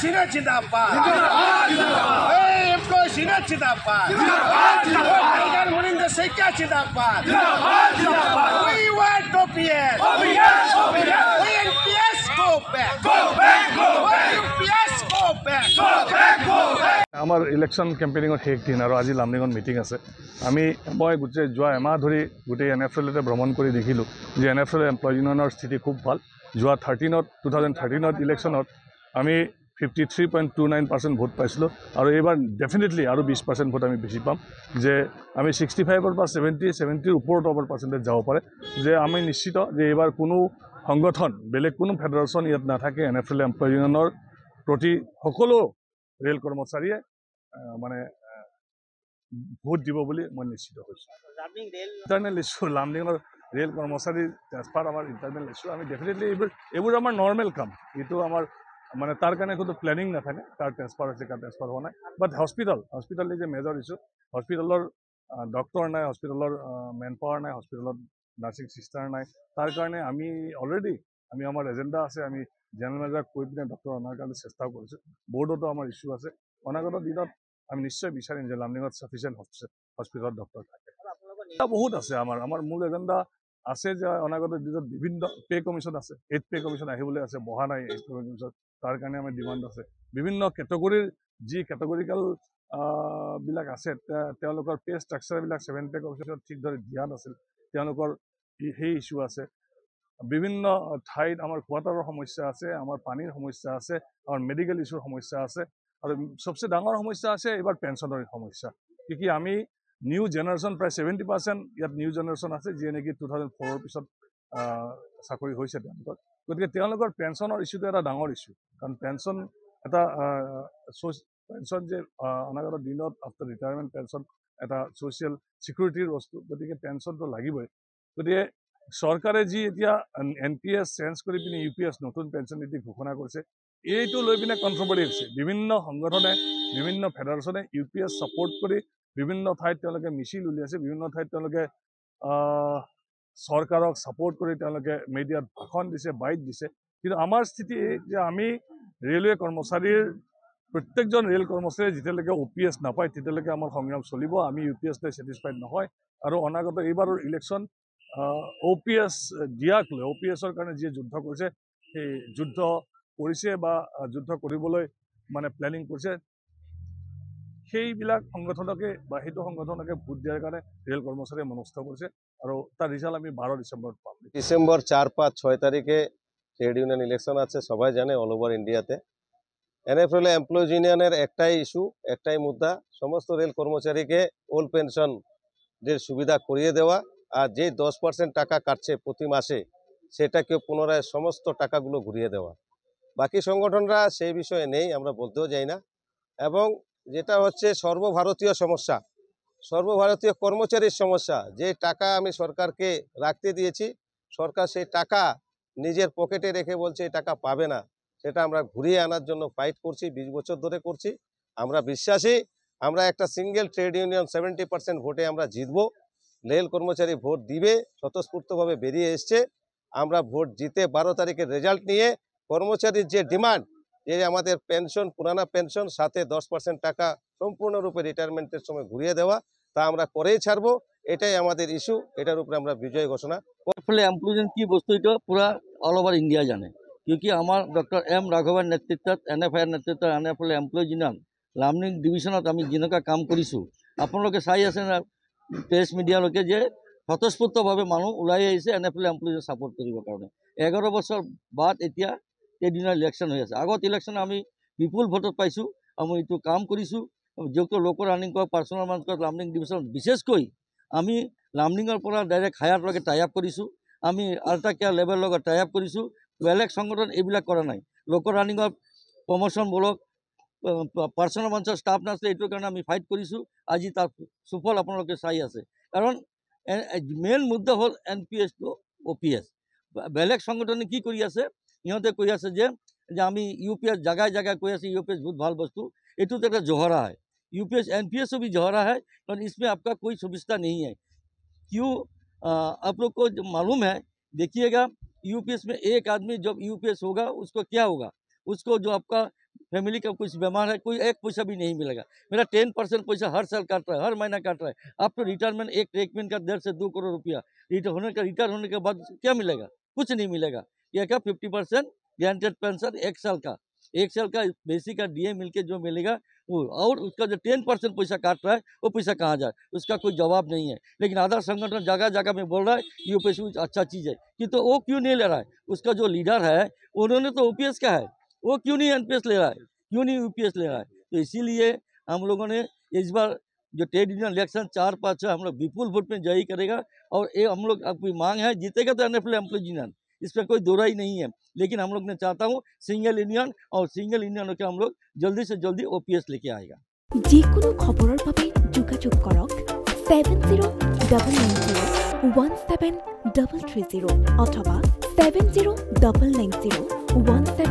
Sina Chidapad. MK Sina Chidapad. Tiger Murinda Seka Chidapad. We want OPS. We NPS go back. Go back. UPS go back. আমার election কেম্পেইনিঙৰ শেষ দিন আৰু আজি লামডিঙত meeting আছে। মই গোটেই যোৱা এমাহ ধৰি গোটেই NFLতে ভ্ৰমণ কৰি দেখিলোঁ যে NFL এমপ্লয়ী ইউনিয়নৰ স্থিতি খুব ভাল। যোৱা 2013 ইলেকশ্যনত আমি 53.29% ভোট পাইছিলোঁ আৰু এইবাৰ ডেফিনেটলি আৰু 20% ভোট আমি বেছি পাম, যে আমি 65-ৰ পৰা 70-ৰ ওপৰত পাৰ্চেণ্টেজ যাব পাৰে। যে আমি নিশ্চিত যে এইবাৰ কোনো সংগঠন বেলেগ কোনো ফেডাৰেশ্যন ইয়াত নাথাকে। NFL এমপ্লয়ী ইউনিয়নৰ প্ৰতি সকলো ৰেল কৰ্মচাৰীয়ে মানে ভোট দিব বুলি মই নিশ্চিত হৈছোঁ। ইণ্টাৰনেল ইছ্যু লামডিঙৰ ৰেল কৰ্মচাৰী ট্ৰেন্সফাৰ আমাৰ ইণ্টাৰনেল ইছ্যু। আমি ডেফিনেটলি এইবোৰ আমাৰ নৰ্মেল কাম। এইটো আমাৰ মানে তাৰ কাৰণে কোনো প্লেনিং নাথাকে, কাৰ ট্ৰেন্সফাৰ হৈছে কাৰ ট্ৰেন্সফাৰ হোৱা নাই। But hospital is a major issue. হস্পিটেলৰ ডক্টৰ নাই, হস্পিটেলৰ মেন পাৱাৰ নাই, হস্পিটেলত নাৰ্ছিং চিষ্টাৰ নাই। তাৰ কাৰণে আমি অলৰেডি আমাৰ এজেণ্ডা আছে। আমি জেনেৰেল মেনেজাৰক কৈ পিনে ডক্টৰ অনাৰ কাৰণে চেষ্টাও কৰিছোঁ। বৰ্ডতো আমাৰ ইছ্যু আছে। অনাগত দিনত আমি নিশ্চয় বিচাৰিম যে লামডিঙত ছাফিচিয়েণ্ট হস্পিটেলত ডক্টৰ থাকে। বহুত আছে আমাৰ মূল এজেণ্ডা আছে যে অনাগত দিনত বিভিন্ন পে কমিশ্যন আছে। 8 পে কমিশ্যন আহিবলৈ আছে, বহা নাই 8 পে কমিশ্যন। তাৰ কাৰণে আমাৰ ডিমাণ্ড আছে। বিভিন্ন কেটেগৰীৰ যি কেটেগৰিকেল বিলাক আছে তেওঁলোকৰ পে ষ্ট্ৰাকচাৰবিলাক 7 পে কমিশ্যনত ঠিক দৰে দিয়া নাছিল, তেওঁলোকৰ সেই ইছ্যু আছে। বিভিন্ন ঠাইত আমাৰ কোৱাৰ্টাৰৰ সমস্যা আছে, আমাৰ পানীৰ সমস্যা আছে, আমাৰ মেডিকেল ইছ্যুৰ সমস্যা আছে, আৰু চবচে ডাঙৰ সমস্যা আছে এইবাৰ পেঞ্চনৰ সমস্যা। কি আমি নিউ জেনেৰেশ্যন প্ৰায় 70% ইয়াত নিউ জেনেৰেশ্যন আছে, যিয়ে নেকি 2004-ৰ পিছত চাকৰি হৈছে তেওঁলোকৰ। গতিকে তেওঁলোকৰ পেঞ্চনৰ ইছ্যুটো এটা ডাঙৰ ইছ্যু, কাৰণ পেঞ্চন এটা পেঞ্চন যে অনাগত দিনত আফটাৰ ৰিটায়াৰমেণ্ট পেঞ্চন এটা ছ'চিয়েল ছিকিউৰিটিৰ বস্তু। গতিকে পেঞ্চনটো লাগিবই। গতিকে চৰকাৰে যি এতিয়া NPS চেঞ্জ কৰি পিনে UPS নতুন পেঞ্চন নীতি ঘোষণা কৰিছে, এইটো লৈ পিনে কণ্ট্ৰভাৰ্চি হৈছে। বিভিন্ন সংগঠনে, বিভিন্ন ফেডাৰেশ্যনে UPS ছাপোৰ্ট কৰি বিভিন্ন ঠাইত তেওঁলোকে মিছিল উলিয়াইছে, বিভিন্ন ঠাইত তেওঁলোকে চৰকাৰক ছাপোৰ্ট কৰি তেওঁলোকে মিডিয়াত ভাষণ দিছে, বাইট দিছে। কিন্তু আমাৰ স্থিতি যে আমি ৰেলৱে কৰ্মচাৰীৰ প্ৰত্যেকজন ৰেল কৰ্মচাৰীয়ে যেতিয়ালৈকে OPS নাপায় তেতিয়ালৈকে আমাৰ সংগ্ৰাম চলিব। আমি UPS লৈ ছেটিছফাইড নহয়। আৰু অনাগত এইবাৰৰ ইলেকশ্যন OPS দিয়াক লৈ, OPSৰ কাৰণে যিয়ে যুদ্ধ কৰিছে, সেই যুদ্ধ কৰিছে বা যুদ্ধ কৰিবলৈ মানে প্লেনিং কৰিছে, সেইবিলাক সংগঠনকে বা সেইটো সংগঠনকে ভোট দিয়াৰ কাৰণে ৰেল কৰ্মচাৰীয়ে মনস্থ কৰিছে। আৰু তাৰ ৰিজাল্ট আমি 12 ডিচেম্বৰত পাম। ডিসেম্বর 4, 5, 6 তারিখে ট্রেড ইউনিয়ন ইলেকশন আছে, সবাই জানে অল ওভার ইন্ডিয়াতে। NFL এমপ্লয়িজ ইউনিয়নের একটাই ইস্যু, একটাই মুদ্রা, সমস্ত রেল কর্মচারীকে ওল্ড পেনশনের সুবিধা করিয়ে দেওয়া, আর যে 10% টাকা কাটছে প্রতি মাসে সেটাকে পুনরায় সমস্ত টাকাগুলো ঘুরিয়ে দেওয়া। বাকি সংগঠনরা সেই বিষয়ে নেই, আমরা বলতেও যাই না। এবং যেটা হচ্ছে সর্বভারতীয় সমস্যা, সর্বভারতীয় কর্মচারীর সমস্যা, যে টাকা আমি সরকারকে রাখতে দিয়েছি, সরকার সেই টাকা নিজের পকেটে রেখে বলছে এই টাকা পাবে না, সেটা আমরা ঘুরিয়ে আনার জন্য ফাইট করছি, 20 বছর ধরে করছি। আমরা বিশ্বাসী আমরা একটা সিঙ্গেল ট্রেড ইউনিয়ন 70% ভোটে আমরা জিতবো। রেল কর্মচারী ভোট দিবে, স্বতঃস্ফূর্তভাবে বেরিয়ে এসছে। আমরা ভোট জিতে 12 তারিখের রেজাল্ট নিয়ে কর্মচারীর যে ডিমান্ড, যে আমাদের পেনশন, পুরানা পেনশন সাথে 10% টাকা সম্পূর্ণরূপে রিটায়ারমেন্টের সময় ঘুরিয়ে দেওয়া, তা আমরা করেই ছাড়বো। এটাই আমাদের ইস্যু, এটার উপরে আমরা বিজয় ঘোষণা। NFL এমপ্লয়িজ কি বস্তু এইটো পুরা অল ওভার ইন্ডিয়া জানে, কিউকি আমার ডক্টর M ৰাঘৱৰ নেতৃত্বত NFIৰ নেতৃত্বত NFL এমপ্লয়িজ ইউনিয়ন লামডিং ডিভিজনত আমি যেনেকুৱা কাম কৰিছোঁ, আপোনালোকে চাই আছে না প্ৰেছ মিডিয়ালৈকে, যে স্বতঃস্ফূৰ্তভাৱে মানুহ ওলাই আহিছে NFL এমপ্লয়িজক ছাপোৰ্ট কৰিবৰ কাৰণে। 11 বছৰ বাদ এতিয়া এদিনৰ ইলেকশ্যন হৈ আছে। আগত ইলেকশ্যন আমি বিপুল ভোটত পাইছোঁ। আমি এইটো কাম কৰিছোঁ। যিটো লোক ৰানিং কৰা পাৰ্চনেল মানুহ লামডিং ডিভিজনত বিশেষকৈ আমি লামডিঙৰ পৰা ডাইৰেক্ট হায়াৰলৈকে টাই আপ কৰিছোঁ। আমি আল্ট্ৰা কেয়াৰ লেবেলৰ লগত টাই আপ কৰিছোঁ। বেলেগ সংগঠন এইবিলাক কৰা নাই। লোক ৰানিঙৰ প্ৰমোশ্যন ব্লক পাৰ্চনেল মঞ্চৰ ষ্টাফ নাছিলে, এইটোৰ কাৰণে আমি ফাইট কৰিছোঁ। আজি তাৰ সুফল আপোনালোকে চাই আছে। কাৰণ মেইন মুদ্দা হ'ল NPS টু OPS। বেলেগ সংগঠনে কি কৰি আছে, সিহঁতে কৈ আছে যে আমি UPS জাগায় জাগায় কৈ আছে UPS बहुत ভাল বস্তু। এইটো তো একটা জহरा है। UPS NPS भी जहरा है, और इसमें आपका कोई सुविधा नहीं है। क्यों? आप लोग को मालूम है, देखिएगा UPS में एक आदमी जब UPS होगा उसको क्या होगा, उसको जो आपका फैमिली का कुछ बीमार है, कोई एक पैसा भी नहीं मिलेगा। मेरा 10% पैसा हर साल काट रहा है, हर महीना काट रहा है। आप तो रिटायरमेंट एक ट्रीटमेंट का 1.5 से 2 करोड़ रुपया रिटायर होने के बाद क्या मिलेगा? कुछ नहीं मिलेगा। यह क्या 50% गारंटेड पेंशन 1 साल का, 1 साल का बेसिक का डीए मिलके जो मिलेगा वो, और उसका जो 10% पैसा काट रहा है वो पैसा कहाँ जाए, उसका कोई जवाब नहीं है। लेकिन आधार संगठन जगह जगह में बोल रहा है यूपीएस अच्छा चीज़ है, कि तो वो क्यों नहीं ले रहा है? उसका जो लीडर है उन्होंने तो ओपीएस का है, वो क्यों नहीं एनपीएस ले रहा है, क्यों नहीं यूपीएस ले रहा है? तो इसीलिए हम लोगों ने इस बार जो ट्रेड यूनियन इलेक्शन 4-5 है, हम लोग विपुल वोट में जयी करेगा। और ये हम लोग आपकी मांग है, जीतेगा तो एनएफएल एम्प्लॉय यूनियन, इस पर कोई दो राय नहीं है। लेकिन हम लोग ने चाहता हूँ सिंगल यूनियन, और सिंगल यूनियन के हम लोग जल्दी से जल्दी ओपीएस लेके आएगा। যিকোনো খবৰৰ বাবে যোগাযোগ কৰক 7099017330 অথবা 70990173